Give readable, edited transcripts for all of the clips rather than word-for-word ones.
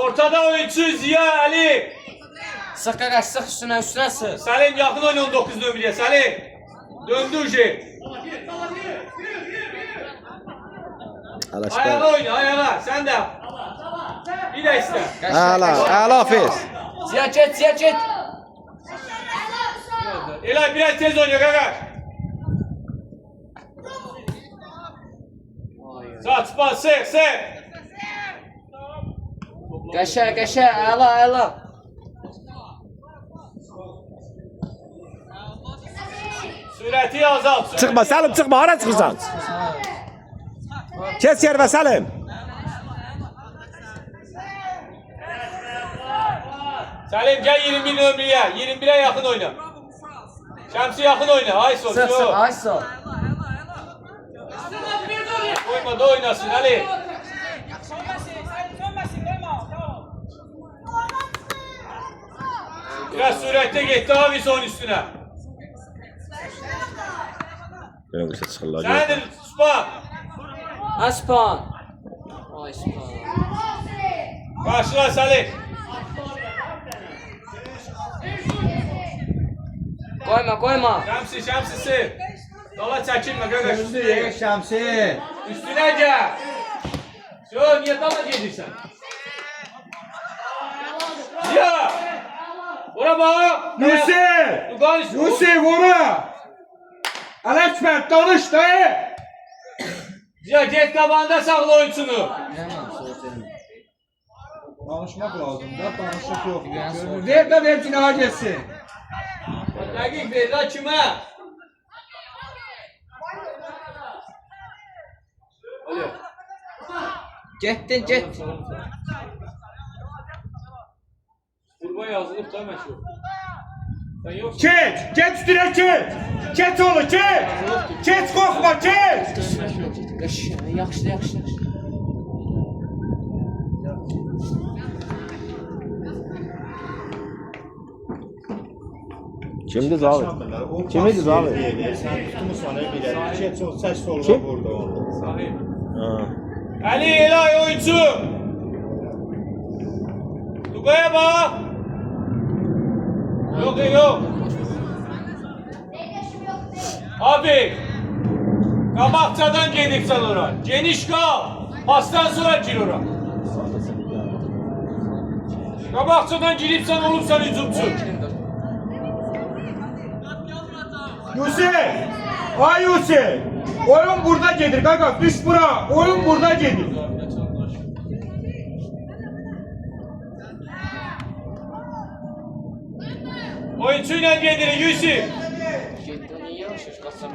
Ortada oyuncu Ziya Ali. Sık qaqaş, sık üstüne sık. Salim yakın oyna 19 nömrəyə Salim. Döndü uje. Ayağa oyna ayağa sen de. Bir de iste. Əla Hafiz. Ziya get, Ziya get. Elay biraz tez oyna qaqaş. Saç pas sık. Qəşə, əla. Sürəti azalt. Çıxma Səlim, çıxma. Hara çıxırsan? Kes yerə Səlim. Salim gel 21 nömrəyə. 21'e yakın oyna. Şemsi yakın oyna. Ayso. Sık, Ayso. Koyma da oynasın Ali. Biraz sürette gitti abi son üstüne. Belə qısa çıxırlar. Sendir Spa. Aspan. Ay, Aspan. Karşıla Salim. Koyma. Şemsi. Dala çekilme kardeş. Şəmsi. Üstüne gel. Yo niye dala gelirsen? Ya. Bura bak. Yusuf! Yusuf ora! Ələkbər danış da. Ya get qabağında saxla oyuncunu. Danışmaq lazımdır, danışıq yoxdur. Ver də ver cinayət getsin. Dəqiq ver la kimə? Alo. Getdin. Qurban yazılıb da məşhur. Sen yoksun. Get üstünə get. Get oğlu get. Get qorxma get. Yaxşı. Kimdir Zavi? Kimidir Zavi? Sən tutmusan bir get o səs soluna burada onu. Sahib. Ha. Ali Elay oyuncu. Tugaya bak. Yok. Abi. Kabakçadan gelip sen oraya. Geniş kal. Pastan sonra gir oraya. Kabakçadan girip sen olursan hücumcu. Yusuf! Ay Yusuf! Oyun burada gedir qaqa, düş bura. Oyun burada gedir. Oyuncuyla gelir Yusuf. Getdin, niyə yavaş qaçsan?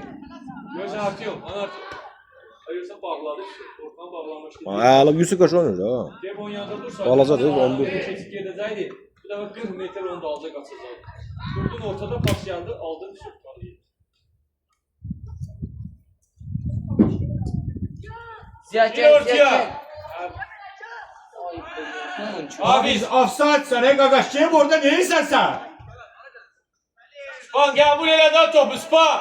Gözün atıyorum. Ayırsa bağladı işte. Ortadan bağlamış. Əla Yusuf qaç oynayır ha. Demon yanında dursa. Balaca değil, 11. Keçik gedəcəkdi. Bu da 40 metr onu da alacaq qaçacaq. Durdun ortada pas yandı, aldın düşüb qalıyı. Ziya Bir get. ortaya. Abi offside-sən qaqaş, kim orada neysən sən? Span qəbul elədi o topu Span.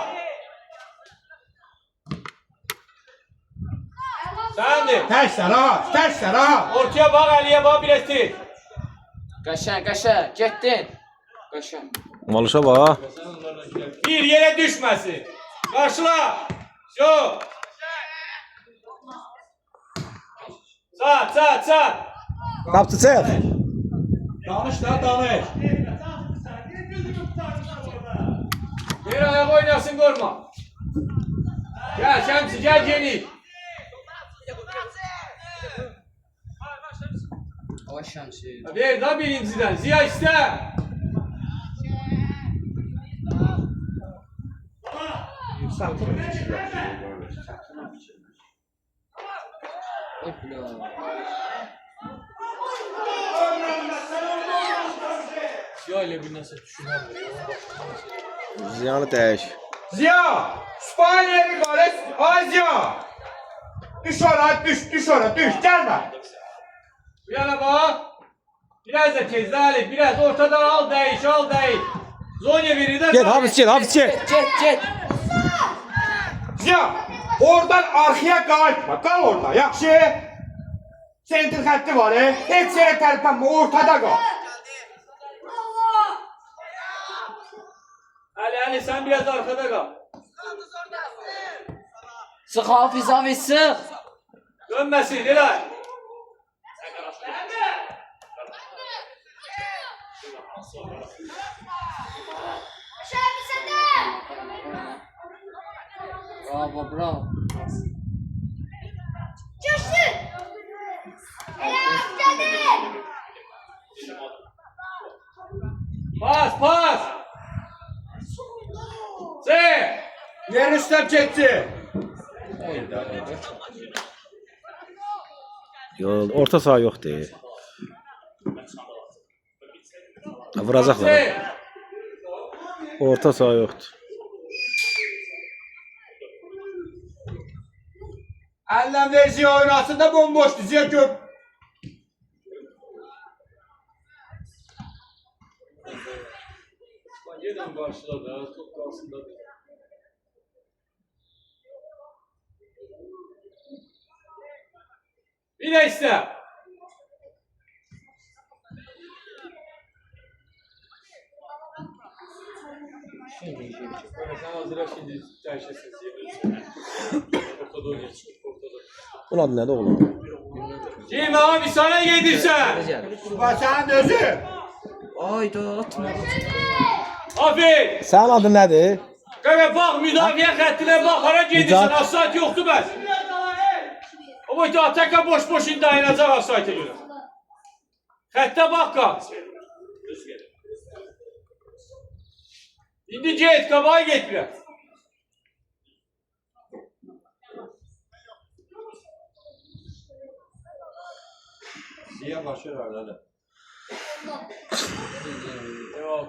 Səndir. Tərsən ha. Ortaya bak Ali'ye bak bileti. Qəşə, getdin. Qəşə. Malışa bax. Bir yere düşmesin. Karşıla. Şu. Sağ. Qapçı çıx. Danış da danış. Bir ayak oynasın korkma. Gel Şemsi gel Cenil. Ay Şəmsi. Ver da birinciden. Ziya iste. Ay bula. Ziya ile bir nasıl düşünüyor? Ziyanı dəş. Ziya! Spanya'yı qares. Ay Ziya! Düş ora, düş ora, gəlmə. Bir yana bak. Biraz da tez Ali. Biraz ortadan al değiş. Zonya verir de. Get Hafiz get. Get. Ziya! Oradan arkaya qayıtma. Qal orada, yaxşı? Center xətti var, heç yerə tərpənmə, ortada qal. Ali sen biraz arkada kal. Sıx Hafiz abi sıx. Dönmesin Nilay. Bravo bravo. Pas. Se. Yer üstəm getdi. Yol, orta saha yoxdur. Vuracaqlar. Se. Orta saha yoxdur. Əldən verziyə oynasın da bomboşdur, ziyə gör. Yeniden karşıladı. Top karşısında. Bir de iste. Sen hazırla şimdi değişesiniz. Ortada oynayacak. Bunun adı nədir oğlum? Kim abi sana yedirsen. Subhasanın özü. Ayda atma. Aferin. Sənin adın nədir? Kanka bak müdafiye hattına bak. Hara gedirsen Müdaf- asayt yoktu ben. Ama işte ataka boş indi dayanacak asayta göre. Hatta bak kal. İndi get kabağa get biraz. Diye başlıyor öyle. Devam.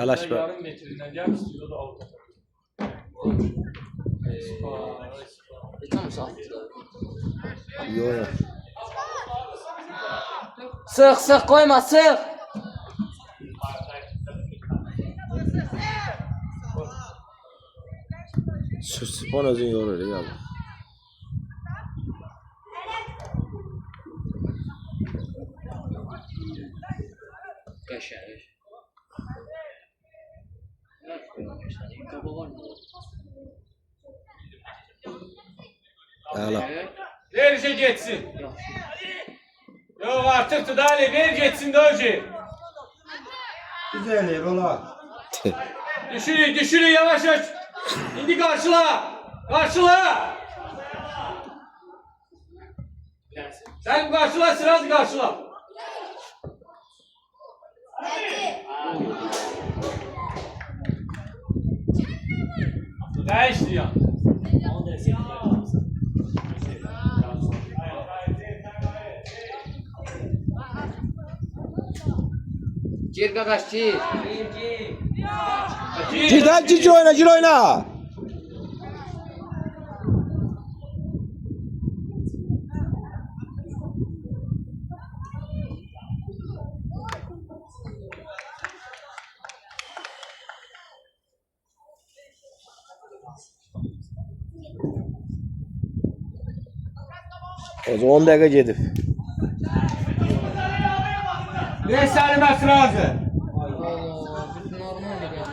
Əlaş bə. Yarım metrinden gel istiyor da alta. Tam saatdir. Yox. Sıx koyma sıx. Spon özün yorur ya. Qəşəng. Qaba var mı? Əla. Ver geçsin. Yok artık Tudali ver geçsin de önce. Güzel yer olar. Düşürün yavaş yavaş. İndi karşıla. Karşıla. Sen karşıla sırası karşıla. Değişti ya. Gir qaqaş gir. Gir oyna, gir oyna. O zaman 10 dəqiqə gedib. Ne sərməsi razı. Normal gəldi.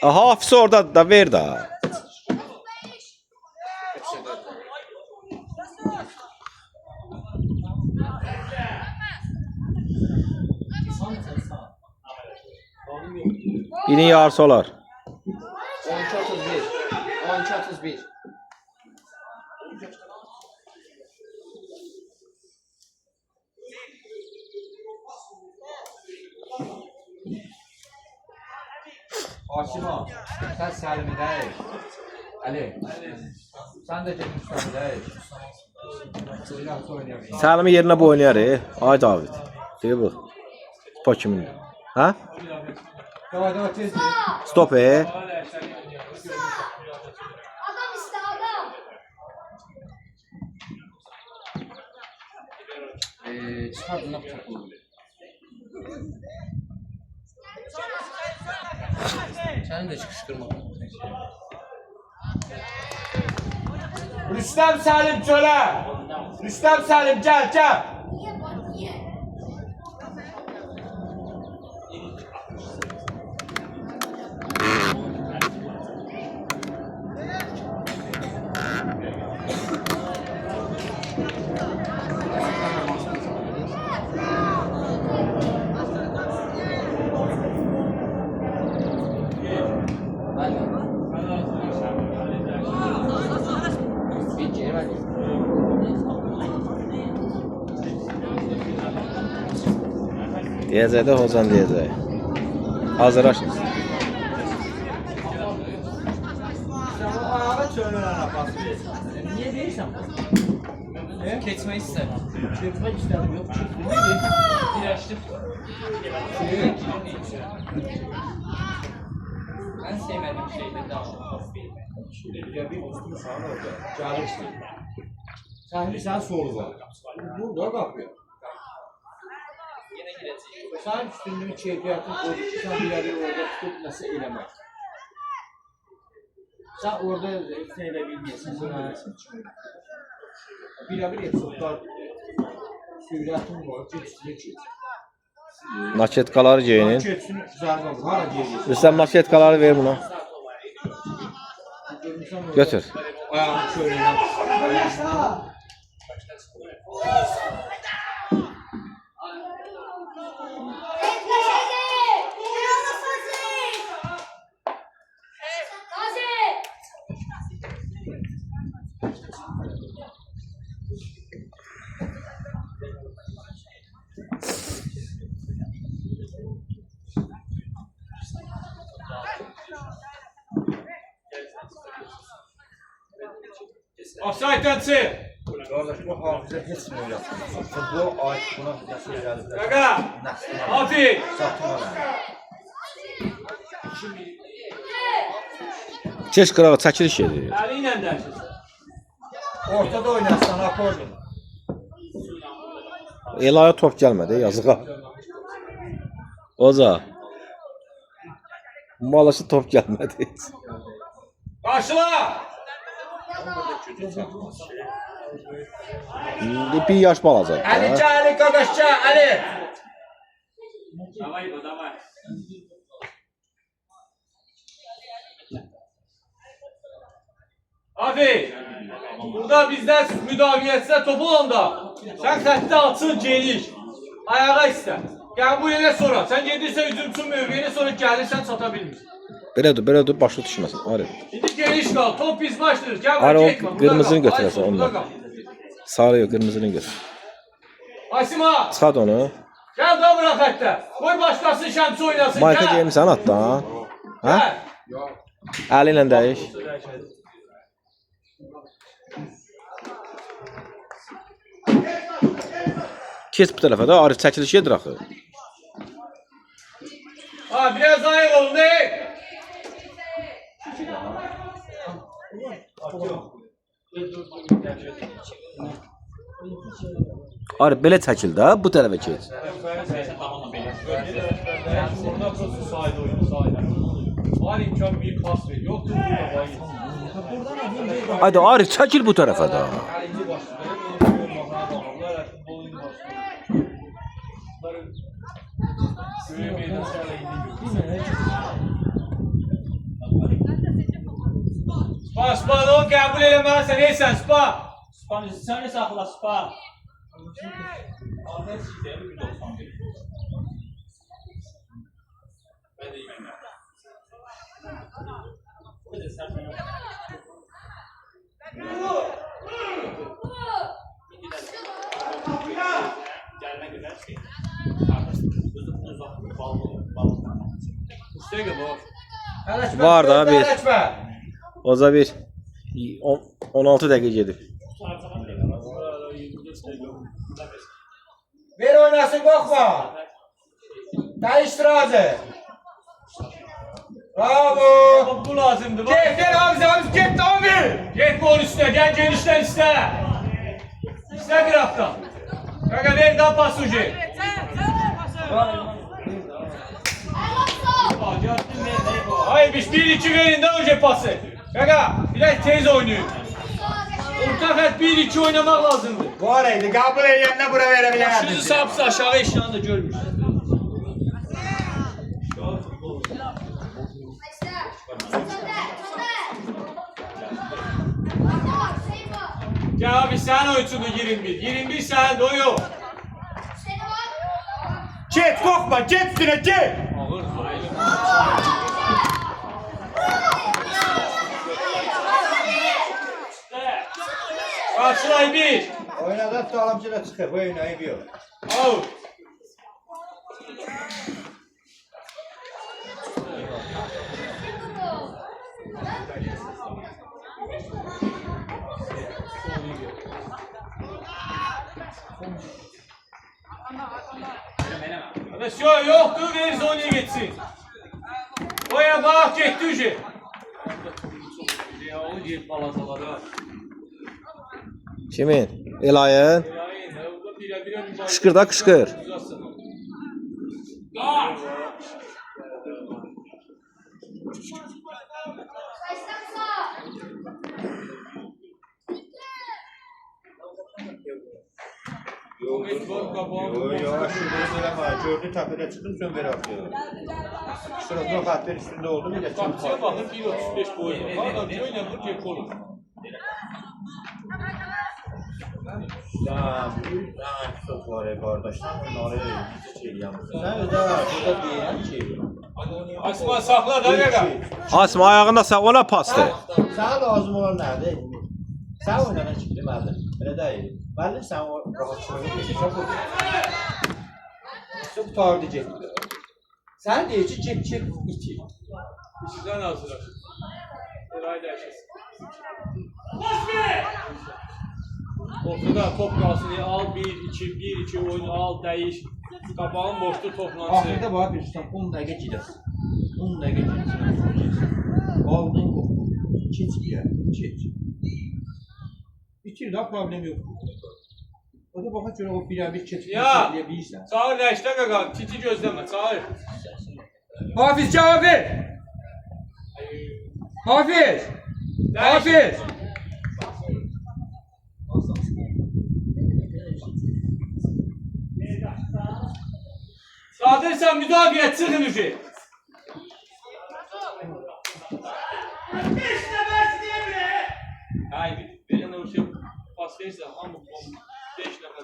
Hafiz orada da ver da. Yine yarısı olar. 12-31. 12-31. Aşima, sen Selim'i değil. Ali, sen de git Müslüm'ü değil. Biraz oynayamayın. Səlimin yerinə bu oynayar. Ay David. Deyir bu. Topa kimin? Ha? Davay tez. Stop. Çıxar bundan topu. Sənin də çıxışdırma. Rüstem Salim çöle. Rüstem Salim gel gel. Bir geri ver. Deyəcək də hocam deyəcək. Hazırlaşın. Sen o ayağa çönülene bas. Niye değilsen bas? Keçmək istəmirəm. Çırpmak istedim yok çırpmak. Birləşdir. Mən sevmədiyim şeydə danışmaq. Ya bir oturmuşsan orada. Gelirsin. Sen soru var. Burada kapıyor. Yenə girəcəyik. Sen üstünlüğün keyfiyatın o iki sen birebir orada tutup nasıl eylemek. Sen orada ne edebilmeyesin. Birebir yapsınlar. Sürüyatın var. Üstüne geç. Naketkaları geyinin. Geçsin zarba vur. Hara geliyorsun? Rüstem naketkaları ver buna. Götür. Ayağını şöyle yap. Offside'den çık. Kardeş bu hafıza heç mi öyrətmir? Futbol ait buna nəsə öyrədiblər. Kaka. Aferin. Satın ala. Keç qırağa çəkiliş edir. Eliyle dersin. Ortada oynasın Apollo. Elaya top gəlmədi, yazığa. Oca. Malaşı top gəlmədi. Başla. Bir yaş balaca. Ali Ali Kakaşça Ali. Давай, давай. Abi, burada bizden müdafiəçidə topu olanda sen xəttə açıl geniş, ayağa istə. Gel bu yerə sonra, sen gedirsən hücumçu mövqeyinə sonra gəlirsən çata bilmirsən. Belə dur, başı düşməsin. Arif. İndi geniş kal, top biz başlayırız. Gel Ara bak, o getmə, burada qırmızını kal. götürəsən Ay, burada ondan. kal. Sarı yox, qırmızını götür. Asima, Çıxad onu. gel da bırak xəttə. Qoy başlasın şəmsi oynasın, Mayka gel. geyimsən at da. Hə? Gel. Əli ilə dəyiş. Keç bu tərəfə də Arif çəkiliş edir axı. Ha, biraz ayıq olun, deyik. Arif belə çəkil də, bu tərəfə keç. Burada prosu sahada oyunu sahada. Var imkan bir pas ver. Yoktur burada bayır. Haydi Arif çəkil bu tərəfə də. Əlini başlayır. Futbol indi başlayır. Böyle meydan sahada indi. Spa, Spa, onu qəbul eləməlisən, eysən, Spa. Spa, sən nə saxla, Spa? Adres işləyir, 191. Ben de yemeğim ya. Bu da sert oyun. Gelmek güzel şey. Üstüne bu. Var da bir. Geçme. Oza bir. 16 dəqiqə gedib. Ver oynasın korkma. Değiştir ağzı. Bravo. Bu lazımdı. Gel abi git abi. Git gol üstüne, gel genişten iste. İste graftan. Kanka ver daha pas ucu. Hayır biz 1-2 verin daha önce pası. Kanka biraz tez oynayın. Orta xət 1-2 oynamaq lazımdır. Bu araydı. Kabul edenle bura verebilemezsin. Başınızı sapsa aşağı eşyanı da görmüş. Ya abi sen oyuncudu 21. 21 sen de o yok. Çet korkma. Çet üstüne çet. Ağır zayıf. Karşılay bir. Oynadan sağlamcıyla çıkır. Bu oyunu ayıp yok. Out. Arkadaş yoktur ver Zonya'ya geçsin. Oya bak gitti ucu. Ya o git balasaları var. Kimin? Elayın. Kışkır da kışkır. Yavaş şurada gördü tepede çıktım son beri atıyor. Sırasında katlar üstünde oldu bir de Kapçıya bakın 1.35 boyunda. Valla böyle bu tek olur. Ya çok var ya kardeşler. Bunları hiç şey yapmıyor. Sen özel burada bir şey. Asma sakla da gaga. Asma ayağında sağ ona pastı. Sana lazım olan nerede? Sen oynanan çıktı Məlim. Öyle değil. Məlim sen o rahatçılığı çok oldu. Çok tutar diyecek. Sen de içi çek içi. İçinden hazır. Eray da yaşasın. Ortada top kalsın diye al 1-2 oyunu al değiş. Kapağın boşluğu toplansın. Ahirde bana bir tutam 10 dakika gideriz. 10 dakika gideriz. Aldın o. Çiç ya. Çiç. Bitir daha problem yok. O da baka göre o bir çiç Ya. diyebilirsin. Çağır neşte gaga. Titi gözleme. Çağır. Hafiz cevap ver. Hafiz. Hafiz. Sadır sen müdafiye çıkın ucu. Hayır. Benim o şey pas verirse ama 5 dakika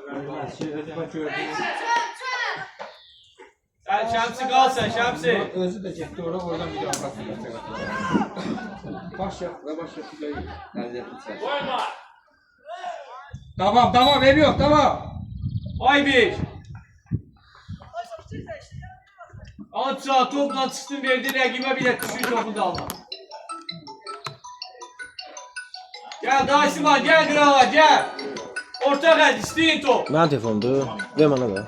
Sen Şemsi kal sen Şemsi. Özü de cepte oradan bir daha bırakıyor. Baş yap ve baş yapıyla Tamam ev yok tamam. Ay bir. Atça topla çıktın verdi rəqibə bir düşür topu da alma. Gel Daşıman gel Krala gel. Orta xətt isteyin top. Mənim telefonumdur. Ver mənə də.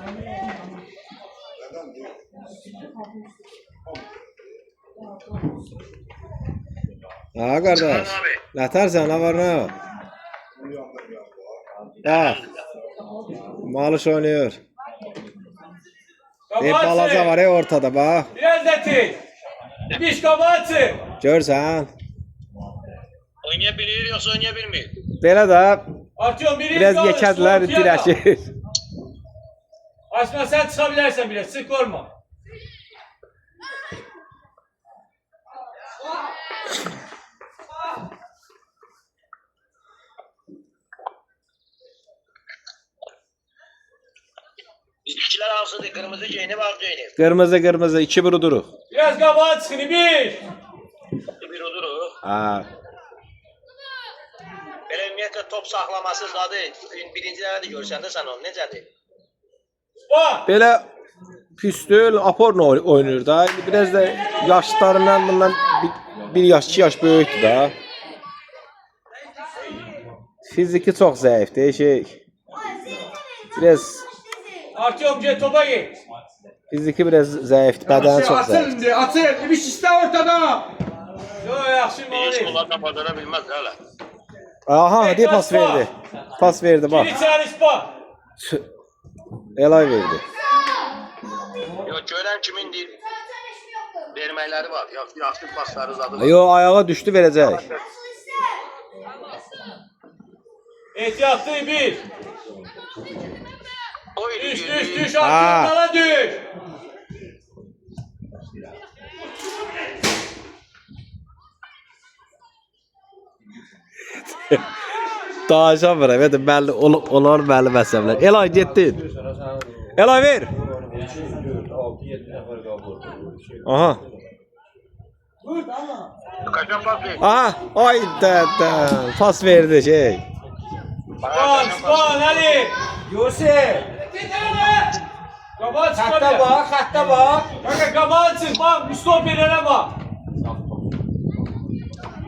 Ha qardaş. Nətərsən, nə var nə yok? Bak. Malış oynuyor. Balaca var ya ortada bak. Biraz da tek. Diş kabahatı. Görsən. Oynayabilir yoksa oynayabilmiyor. Belə də Artıyor biri. biraz yekədilər dirəşir. Aslında sen çıkabilirsen bile sık olma. Bizimkiler alsın kırmızı giyini var giyini. Qırmızı 2-1 duruq. Biraz kabahat çıkın bir. Bir olur. Ha. Böyle ümumiyyətlə top saxlaması zadı. Birincilərə də görsən də sən onu necədir? Bak. Belə püstül aporla oynayır da. Biraz da yaşlarından bundan bir yaş 2 yaş böyükdür da. Fiziki çox zəif değişik. Biraz Artıyorum gel topa git. fiziki biraz zəifdir, bədəni çox zəif. Atın. Bir şişte ortada. Yo yaxşı Hiç mali. bunlar da badana bilmez hala. Aha, hadi pas verdi. Pas verdi bak. Bir içeri spa. Elay verdi. Yok görən kimindir? Verməkləri var. Yaxşı pasları zadı var. Yo, ayağa düşdü verəcək. Ehtiyatlı bir. Oy, Düş arkana düş. Daşa bırak. Evet, belli onlar belli məsələlər. Elay getdin. Elay ver. Aha. Kaçan pas ver. Aha. Ay da. Pas verdi şey. Span Ali. Yusuf. Kabağa çık Xəttə oraya. bax, xəttə bax. Kanka kabağa çık bak. Müstoperlere bak.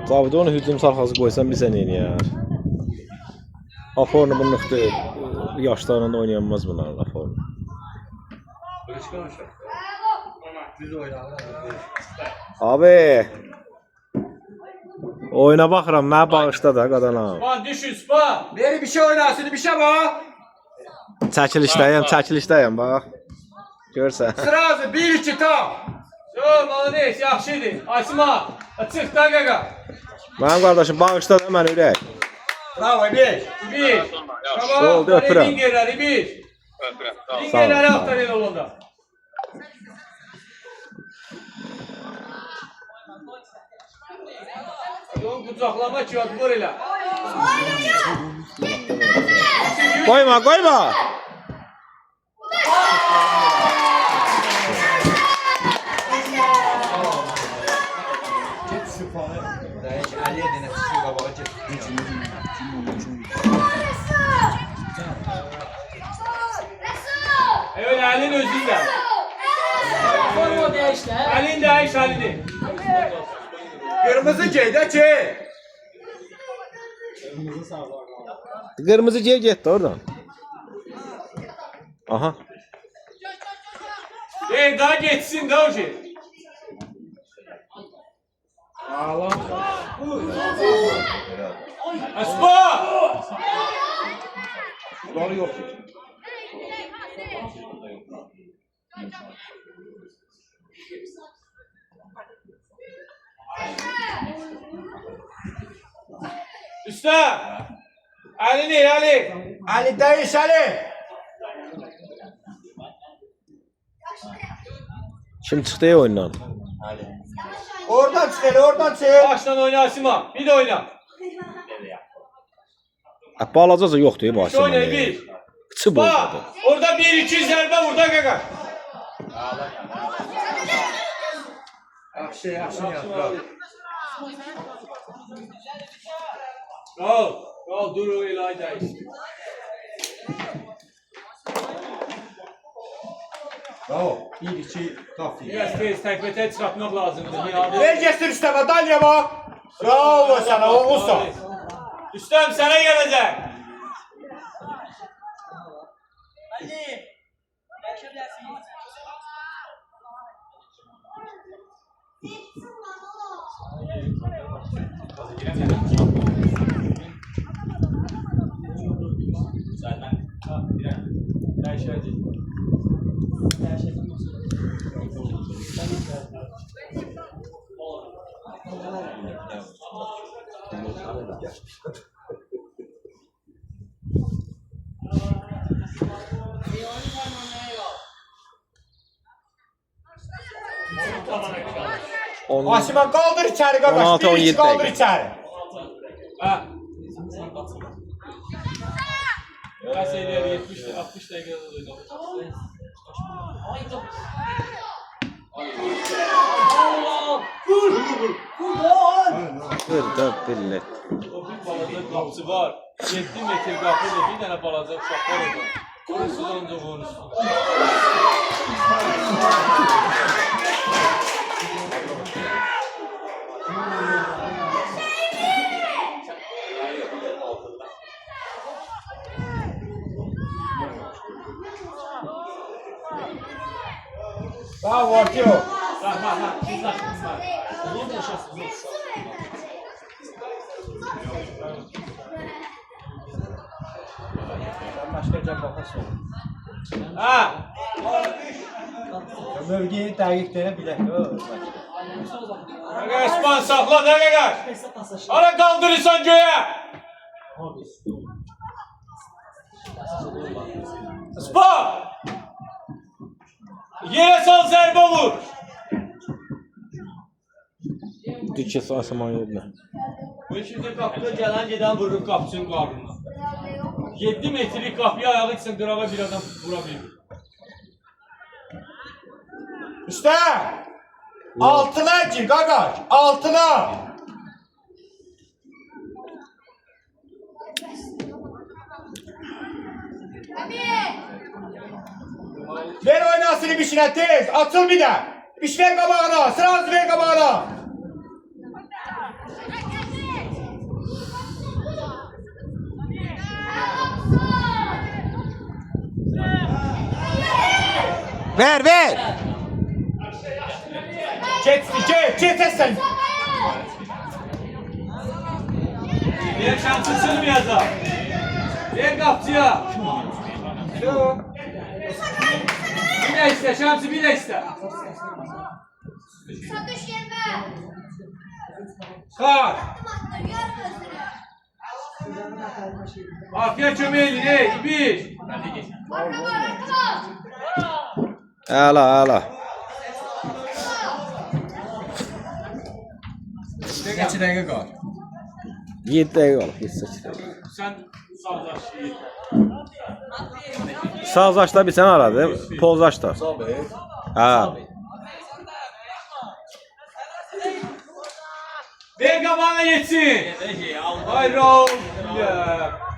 Tabii de onu hücum sarxası qoysan bir sən eləyər. Afornu bunluqdur. Yaşlarında oynayanmaz bunlar Afornu. Abi. Oyuna baxıram, mənə bağışla da qadanam. Span düşün Span. Beri bir şey oynasın, bir şey bax. Çəkilişdəyəm, bax. Görsən. Sırası 1-2 tam. Yo malades yaxşıdır. Açma. Çık da kaka. Mənim qardaşım bağışla da mən ürək. Bravo, 5. Bir. Oldu, öpürəm. Bingerleri bir. Sağ ol. Bingerleri aktarın olunda. Yon kucaklama ki atmır elə. Qoyma. Aliyə denə düşür qabağa get. Evet Ali'nin özündə. Forma değişti. Ali'nin değiş Ali'nin. Kırmızı geydə ki. Qırmızı giyə getdi oradan. Aha. Daha geçsin de o şey. Aspa! Bunları yox. Usta! Ali ne Ali? Ali değiş Ali. Kim çıxdı oyundan? Oradan çık hele, oradan çık. Baştan oyna Asima. Bir de oyna. Balacası yoxdur bu Üç oyna Asimanda. bir. Kıçı Bak! bozadı. Orada 1-2 zərбə burada kaka. Yaxşı yap. Al dur o İlay değiş. Bravo. 1-2 kaf. Biraz tez təkbətə çıxartmaq lazımdır. Ver geçsin üstə madalya bak. Bravo sana oğulsan. Üstəm sənə gələcək. Asima kaldır içeri kardeş. 16, 1-2 kaldır 17 içeri. Ha. Kaç eləyər 70 60 dəqiqədə oynadı. Burada billet. O bir balaca qapısı var. 7 metr qapıdır, bir dənə balaca uşaq var orada. Orası da ancaq onun üstündə. Bravo Ortio. Siz açmışsınız. Olur da yaşasınız. Başka cam bakası ol. Ha. Mövgini dəqiq deyən bir dəqiqə. Espan saxla dəqiqə. Ara qaldırırsan göyə. Spa. Yerə sal zərbə vur. Dikəsi asaman yerdə. Bu şimdi qapıda gələn gedən vurur qapıçının qarnına. 7 metrik qapıya ayağı üçün qırağa bir adam vura bilir. Usta! Altına gir qaqaş, altına! Ver oynasını bir şeyine tez, atıl bir de. Bir şey ver qabağına, sırası ver qabağına. Ver, ver. Get sen. Ver şansını bir yazar. Ver qapıçıya. Bir de iste, şansı bir de iste. Satış yerine. Kalk. Arkaya çömeğin, ey İbiş. Arkama, arkama. Əla. Neçə dəqiqə qal? 7 dəqiqə olub, 7-8 dəqiqə. Sen sağlaş iyi. Sağzaşda bir sən aradı, pozzaşda. Ha. Ver qabağına yetsin. Ay Raul.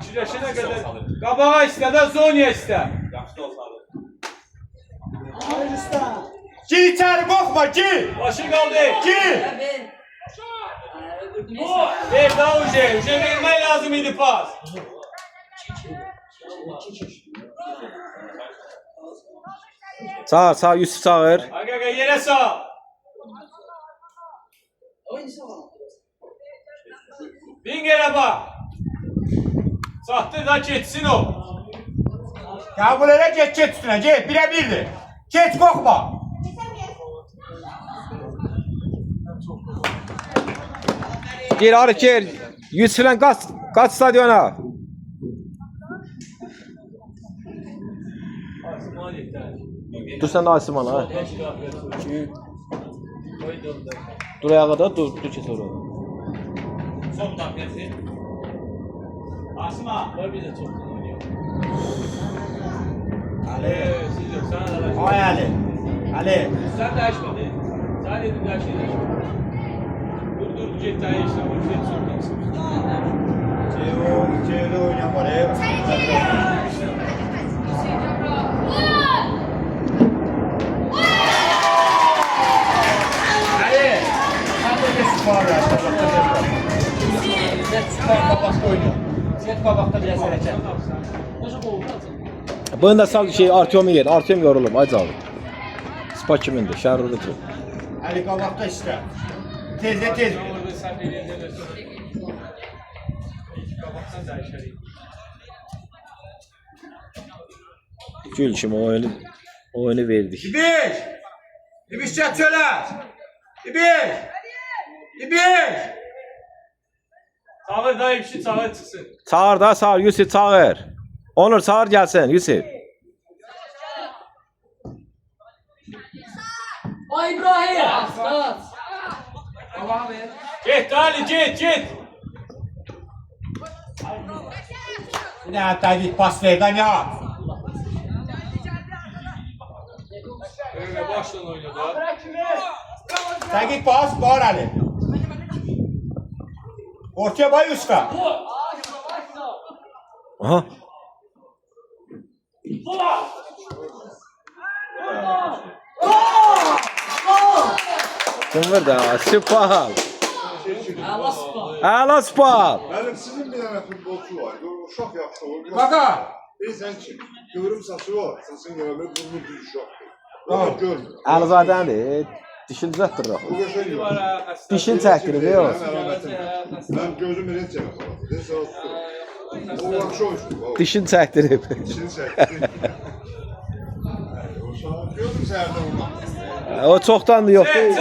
Çiləşənə qədər. Qabağa istədən Zonya istə. Gir içeri, korkma, gir. Başı qaldı. Gir. Ver daha uca. Uca vermək lazım idi pas. Çağır, Yusuf çağır. Aga yerə sağ. Bin yerə bax. Sahtı da geçsin o. Kabul ele get üstüne, get. Birebirdir. Get, korkma. Gir Arif gir. Yusuf'la kaç stadyona. Dur sen de Asiman ha. Dur ayağa da dur kes oraya. Son dakikası. Asma. Var bir de çok oynuyor. Ali. Siz yok sana da. Ay Ali. Ali. Sen de açmadın. Sen dedin her şeyi açmadın. Dur jet tane işte bu jet sokaksın. Cevde oynayan var ya. Ali. Sen de bir spor ver. Spor babakta oynuyor. Set babakta biraz hareket. Bunu da sal Artyom'u yer. Artyom yorulub. Ay canım. Spa kimindir? Şərurludur. Ali babakta işte. Tez. Orada sen elinde de sonra. Kabaktan da aşağı. Gül kimi oyunu verdik. İbiş çat şöyle. İbiş. Çağır da hepsi çağır çıksın. Çağır da çağır Yusuf çağır. Onur çağır gelsin Yusuf. Ay İbrahim. Aslan. Git Ali git. Ne hatta git pas ver lan ya. Öyle baştan oynadı ha. Sen git pas bağır Ali. Ortaya bay usta. Aha. Kim verdi ha? Süper. Ala süper. Mənim sizin bir dənə futbolçu var. Uşaq yaxşı olur. Kaka. Sən ki, görüm saçı var. Saçın görmür, burnu düz uşaqdır. Tamam. Onu görmür. Əlzadədir. Dişini düzəltdir axı. O qəşəng yox. Dişini çəkdirir, yox. Mən gözüm rent çəkə falan. Rent sağ tutur. O yaxşı oyuncudur. Dişini çəkdirib. Dişini çəkdir. Gördüm səhərdə onu. O çoxdandır yoxdur. Sen.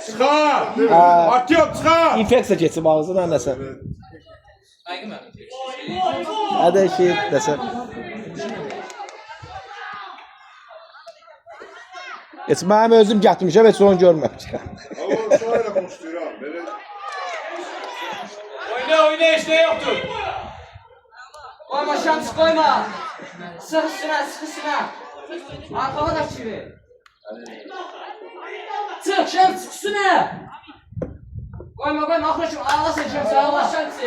Çıxar. Ha. Artyom çıxar. İnfeksiya keçib ağzına nəsə. Aygın mən. Hadi şey nəsə. Heç mənim özüm gətmişəm, heç onu görməmişəm. Ama sonra ilə konuşduyuram. Belə Oyna işte yoktur. Koyma şans koyma. Sık üstüne sık üstüne. Arkama da çivi. Sık şans sık üstüne. Koyma koyma arkadaşım ağla sen şansı ağla şansı.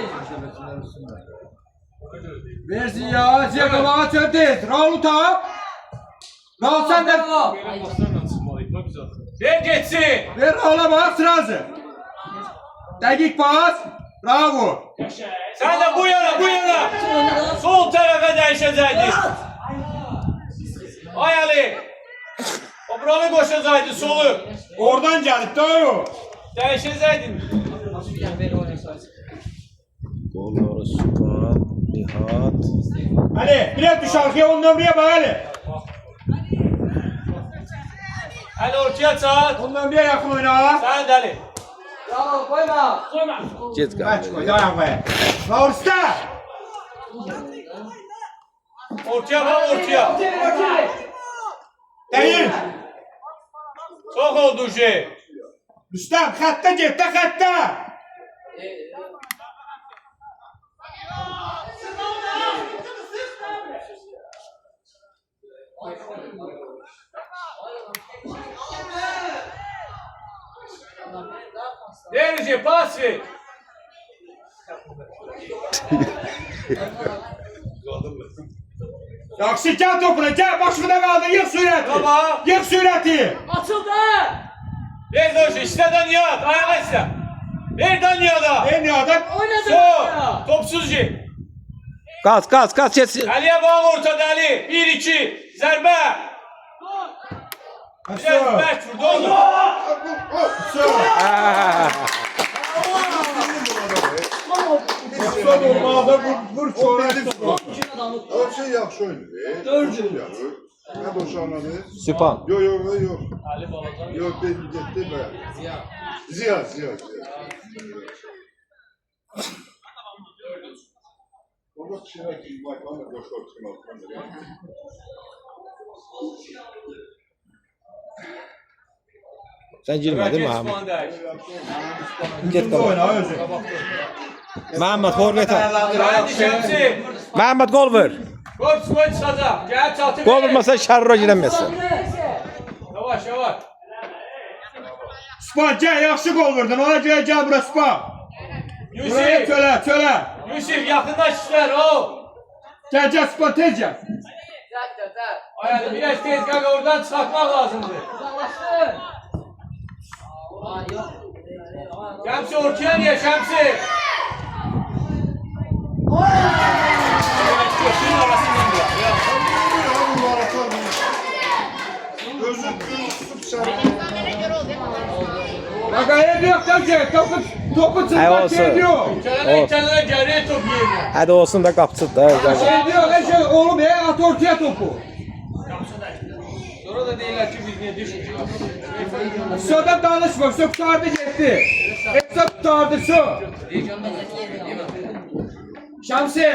Versin ya. Ziya qabağa çöndür. Raul tap. Raul sen de. Ver geçsin. Ver Raul'a bak sırası. Dəqiq pas. Bravo. Sen de bu yana. Sol tarafa değişecektin. Ay Ali. O buranı koşacaktı solu. Oradan gelip de o. Değişecektin. Qolları Sübhan, Nihat. Ali bilet düş arkaya 10 nömreye bak Ali. Ali ortaya çat. 10 nömreye yakın oyna. Sen de Ali. Bravo koyma. Get Kaç qaldı. koy dayan be. Raul iste. Ortaya bak ortaya. Değil. Çok oldu şey. Rüstem xəttə get də xəttə. Denici pas ver. Yaxşı gəl topuna gəl başına qaldır yığ sürəti. Tamam. Yığ sürəti. Açıldı. Ver doşu işte Nihat. Ayağa iste. Ver Nihat'a. En yadak. Oynadı. Sol. Topsuz git. Qaz, keçsin. Ali'ye bağlı ortada Ali. 1-2. Zerbe. Biraz mert vurdu oğlum. Son olmalı vur o çöre. dedim. O şey yaxşı oyundur. Dördü. Nə boşanmadı? Sübhan. Yok. Yok dedi getdi be. Ziya. O da şeyler ki Michael'ın da boş olsun. Sən girmədin Geç Məhəmməd. puan değiş. Get qal. Oyna özü. Məhəmməd forvetə. Hadi Şemsi. Məhəmməd qol ver. Gol skoy çıkacak. Gel çatı. Qol vurmasa Şərro girəməzsən. Yavaş. Span gəl yaxşı gol vurdun. Ona görə gəl bura Span. Buraya Yusuf. çölə. Yusuf yakındaş işler o. Gəl Span tez gəl. Ay Ali biraz tez kanka oradan çıkartmak lazımdı. Uzaklaştın. Şemsi ortaya niye Şemsi? Köşünün arasından bırak. Gözü tutup sarı. Bak ayıp yok da ki topu Ay çıkmak olsun. şey diyor. Kenara geriye top yiyin. Hadi olsun da qapçı da. Şey diyor ne şey oğlum at ortaya topu. Sonra da değiller ki biz niye düşmüş. Söyle danışma su kurtardı gitti. Hepsi kurtardı su. Şamsi.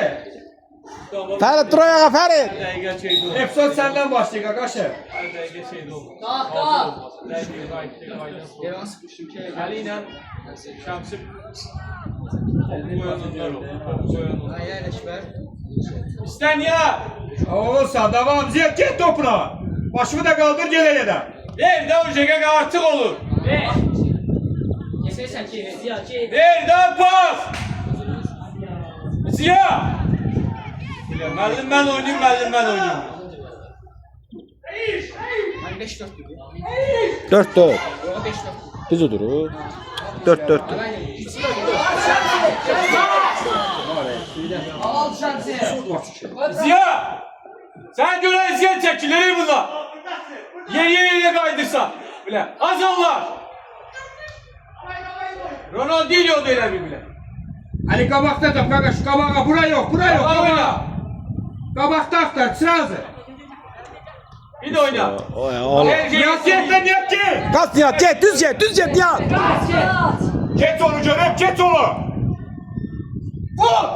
Fərid dur ayağa Fərid. Dəqiqə şeydi oldu. Hepsi senden başlayacak arkadaşlar. Dəqiqə şeydi oldu. Kalk. Ali ile Şemsi koyanlar oldu. İsten ya. Olsa devam ziyet git topuna. Başımı da kaldır gel de. Ver de o şeke artık olur. Kesersen ki Ziya ki. Ver de pas. Ziya. Müəllim mən oynayayım, müəllim mən oynayayım. 4-4. Düzü durur. 4-4. Al şansı. Ziya. Sen göre eziyet çekilir bunlar. Yeriye kaydırsa. Bile. Az onlar. Ronaldinho da elə bir bile. Ali kabakta top kanka şu kabağa bura yok bura yok. Baba Kabağa. oyna. Kabakta aktar sırası. Bir de oyna. Nihat get lan Nihat get. Kas Nihat get düz get Nihat. Get onu canım get onu. Vur.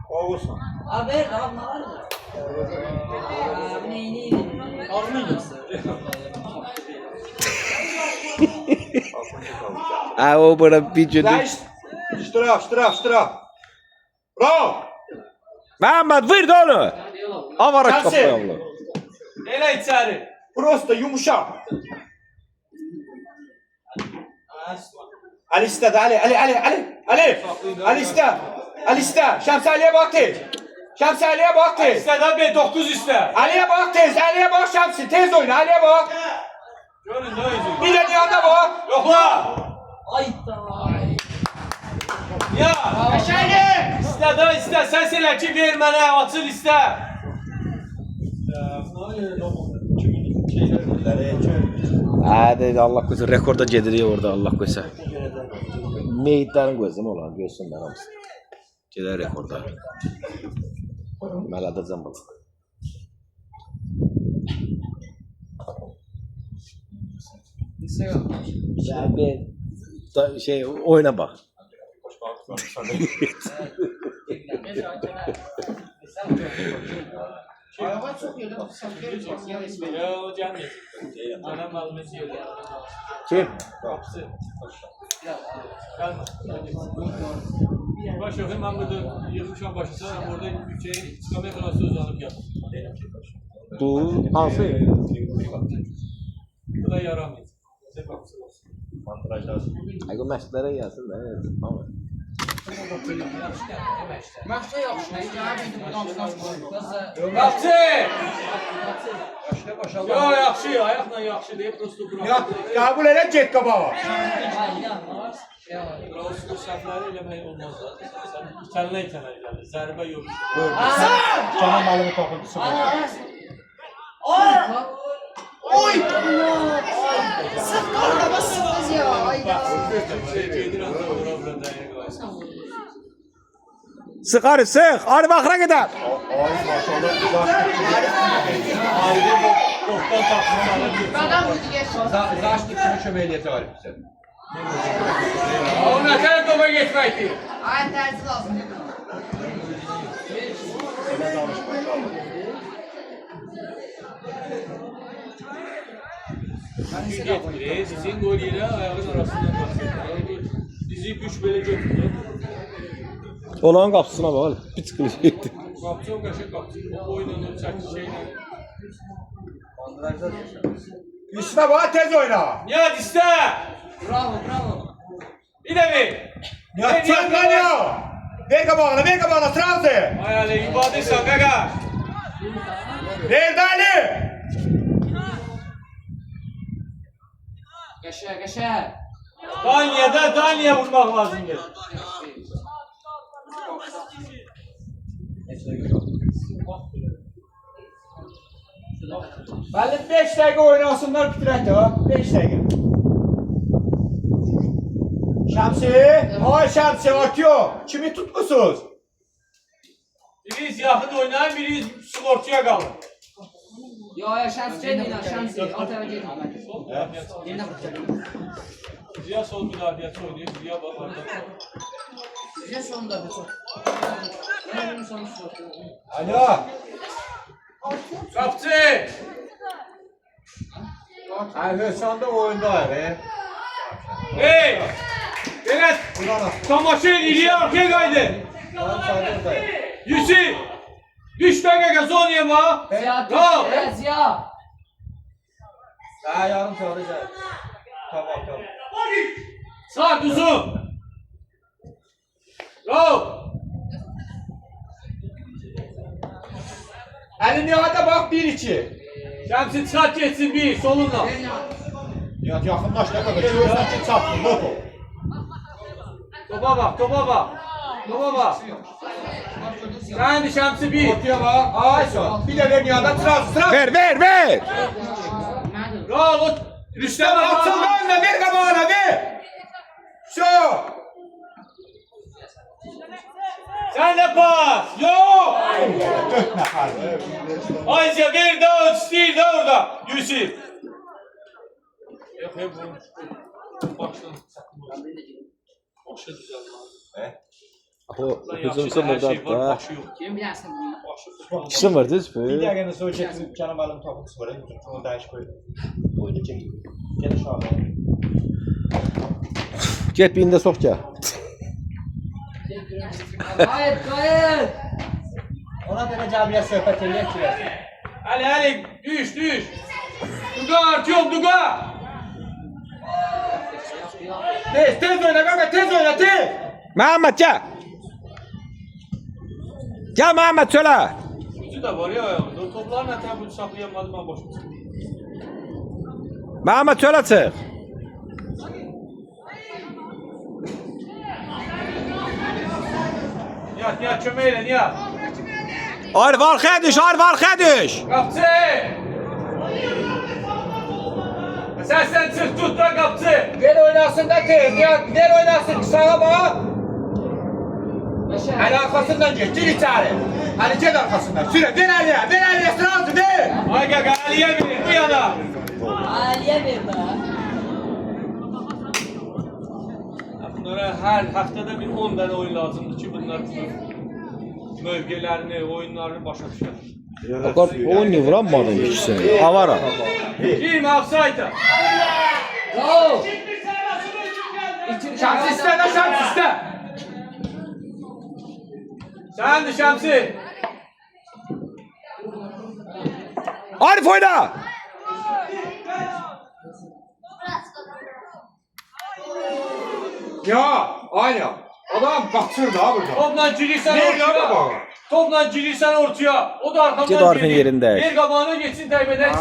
Olsun. Abi ver lan ne var? Abi neyini? O bura bir cüdü. Lan штраф. Bravo. Mehmet vur da onu. Avara Şansı. kapıya onu. Elə içəri. Просто yumuşak. Ali istedi Ali. Ali iste. Şemsi Ali'ye bak tez. İstədən B9 istə. Ali'ye bak tez. Ali'ye bak Şemsi. Tez oyna. Ali'ye bak. Görün də özü. Bir de Nihat'a bak. Yoxla. Ay da. Ya. Aşağıya. İstə. Səs elə ki ver mənə açıl istə. Hadi Allah koysa rekorda gedirik orada Allah koysa. Meyitlerin gözüm olan görsünler hamısı. Gelir rekorda. Mən adacam bunu. Sen bir şey oyna bak. Ya o gəlməyəcək. Ana məluməti yox. Kim? Baş yox, mən burada yığmışam başısa, orada kamera uzanıb yapım. Bu hansı? Bu da yaramayacaq. Ay bu məşqlərə gəlsin də. Tamam. Maçta yaxşı. Qapçı! Yox, yaxşı, ayaqla yaxşı deyib, prosto bura. Nihat kabul ele get kabağa. Prosto səhvləri eləmək olmaz. Sən itənlə gəlir, zərbə yox. Canım malımı toxuntusu var. Oy! Sık kalkamasınız ya. Ayda. Gedirəm, bura dəyə qoyasın. Sık arı sık. Arı bakıra gider. Ay maşallah. Ayrı boktan taxmışlar. Adam vurdu geçiyor. Zaş dikini kömək eləyəcək Arif bizə. O nətər doma getməkdir? Ay tersi lazım. Getmir, dizin qol yerə ayağın arasından baxır. Dizi güç belə götürür. Olan kapısına bak. Bir tıkılı şeydi. Qapçı o qəşəng qapçı. O oynanır, çəkir şeylə. Üstüne bak tez oyna. Nihat istə! Bravo. Bir də ver. Nihat çök lan ya. Ver kabağına sırası. Ay Ali, ibadətsən qaqa. Ver de Ali. Qəşəng. Daniya vurmaq lazımdır. Belli 5 dakika oynasınlar bitirək de ha. 5 dakika. Şemsi. Ay Şemsi atıyor. Kimi tutmuşsunuz? Biriniz yaxın oynayın, biriniz skorçuya qalın. Yo, şans gedin, şans. Ata gedin. Yerinə baxın. Ziya sol müdafiəçi oynayır, Ziya bax orada. Sizin sonunda bir çox. Benim sonu sortu. Alo. Qapçı! Ay Hüsam da oyunda be. Hey! Belə tamaşa eləyə arkaya qaydır. Yusuf! Düş dəqiqə zonaya bax. Ziya, Bravo! Ziya. Daha yarım sonra gəl. Tamam. Sağ uzun. Bravo! Ali Nihat'a bak 1-2. Şəmsi çıxart geçsin bir, solunla. Nihat yakınlaş ne kadar. Görürsen ki çaptın not ol. Topa bax. Sən Şəmsi bir. Ortaya bak. Ay son. Bir de ver Nihat'a sıra. Ver. Bravo! Rüstem Atıl lan da ver kabağına ver. Şu. Sen de pas. Yok. 4 nəfər. Ayşe ver de o stil de orada. Yusuf. Yok hep bu. Baştan. Başı güzel. O hücumsun burada Her şey var, da. başı yok. Kim bilərsən bunu? Başı İkisi var düz Bir mü? dəqiqə sonra keçsin Kənan müəllim topu sonra onu dəyiş qoy. Oyunu çək. Gəl aşağı. Get birinde sok gel. Qayıt, qayıt. Ona belə cəmiyyət söhbət eləyək ki. Ali düş. Duga Artyom Duga. Tez oyna qaqa, tez oyna, tez. Mehmet gel. Gel Mehmet söyle. Gücü de var ya ayağında. O toplarla tabi saklayamadım ben boşum. Mehmet söyle çık. Nihat çömeyle Nihat. Arif arkaya düş, Arif arkaya düş. Kapçı. Sen çık tut da kapçı. Ver oynasın da tez. Ver oynasın sağa bak. Ali arkasından geç, gir içeri. Ali gel arkasından. Süre, ver Ali'ye sırası ver. Ay gel Ali'ye verin bu yana. Aliyə ver bə. Bunlara her haftada bir 10 tane oyun lazımdır ki bunlar mövgelerini, oyunlarını başa düşer. Fakat oyunu vuramadın ikisini. Avara. Girme offside'a. Bravo. Şams iste de şams iste. Sen de Şemsi. Arif oyna. Ya, aynen. Adam kaçır da burada. Topla girişsen Ver ya ortaya. baba. Topla girişsen ortaya. O da arkamdan Git Arif'in yerinde. Bir kabağına geçsin kaybeder.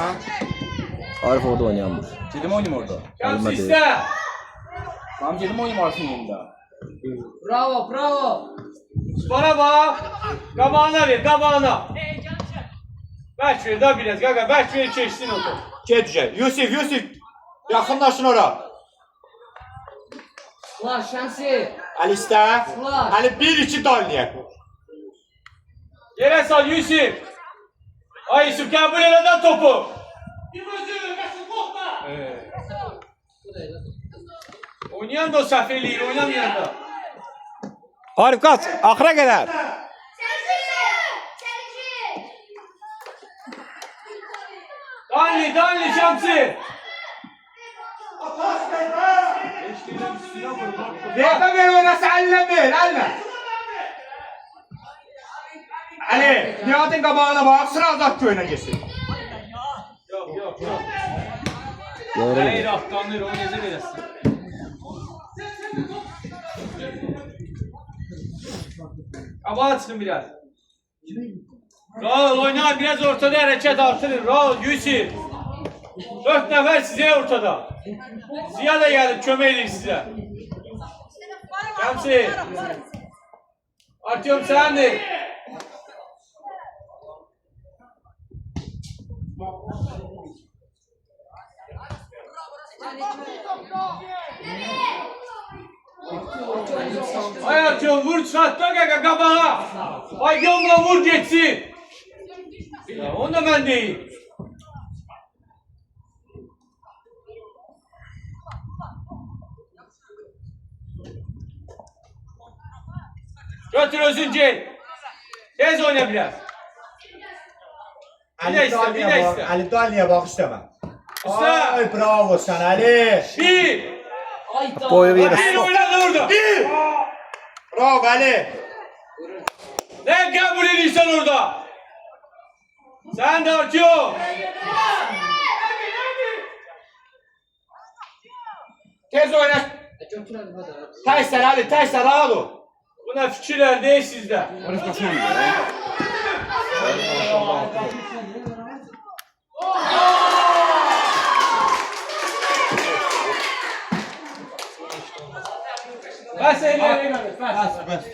Arif orada oynayan bu. Gedim oynayayım orada. Şemsi Olmadı. iste. Tamam gedim oynayayım Arif'in yanında. Bravo, bravo. Bana bak. Kabağına ver, kabağına. Beş ver daha biraz. Gaga beş ver çeksin o top. Gedəcək. Yusuf. Yaxınlaşın ora. Flash, Şansi. Ali istə. Flash. Ali 1-2 daliniyək. Yere sal Yusuf. Ay Yusuf gel buraya neden topu? Oynayan da o sefirliği, oynamayan da. Arif kaç. Akra kadar. Danli Şemsi. Ver oynasın, əlinlə ver, əlinlə. Ali, Nihat'ın qabağına bax, sıra azad köyünə geçsin. Yok. Doğru. Hayır atlanır, o nece verirsin. Kabağa çıkın biraz. Raul oynar biraz ortada hareket artırın. Raul, Yusuf. 4 nefer size ortada. Ziya da gelip çömeğilir size. Şemsi. Artyom sendir. Ay Artyom vur çatla gaga kabağa. Ay yolma vur geçsin. Ya, onu da ben değil. Götür Özüncel. Tez oyna biraz. Bir de iste. Ali Dani'ye bak istəmə. İste. Ay bravo sen Ali. Bir. Ay da. Boyu yere. Bir oyna orada. Bir. Bravo Ali. Ne kabul ediyorsan orada. Sen de Artyom. Tez oyna. Götürəlim hadi. Ters Ali, ters rahat ol. Buna fikirler değil sizde. Bas elleri. Bas.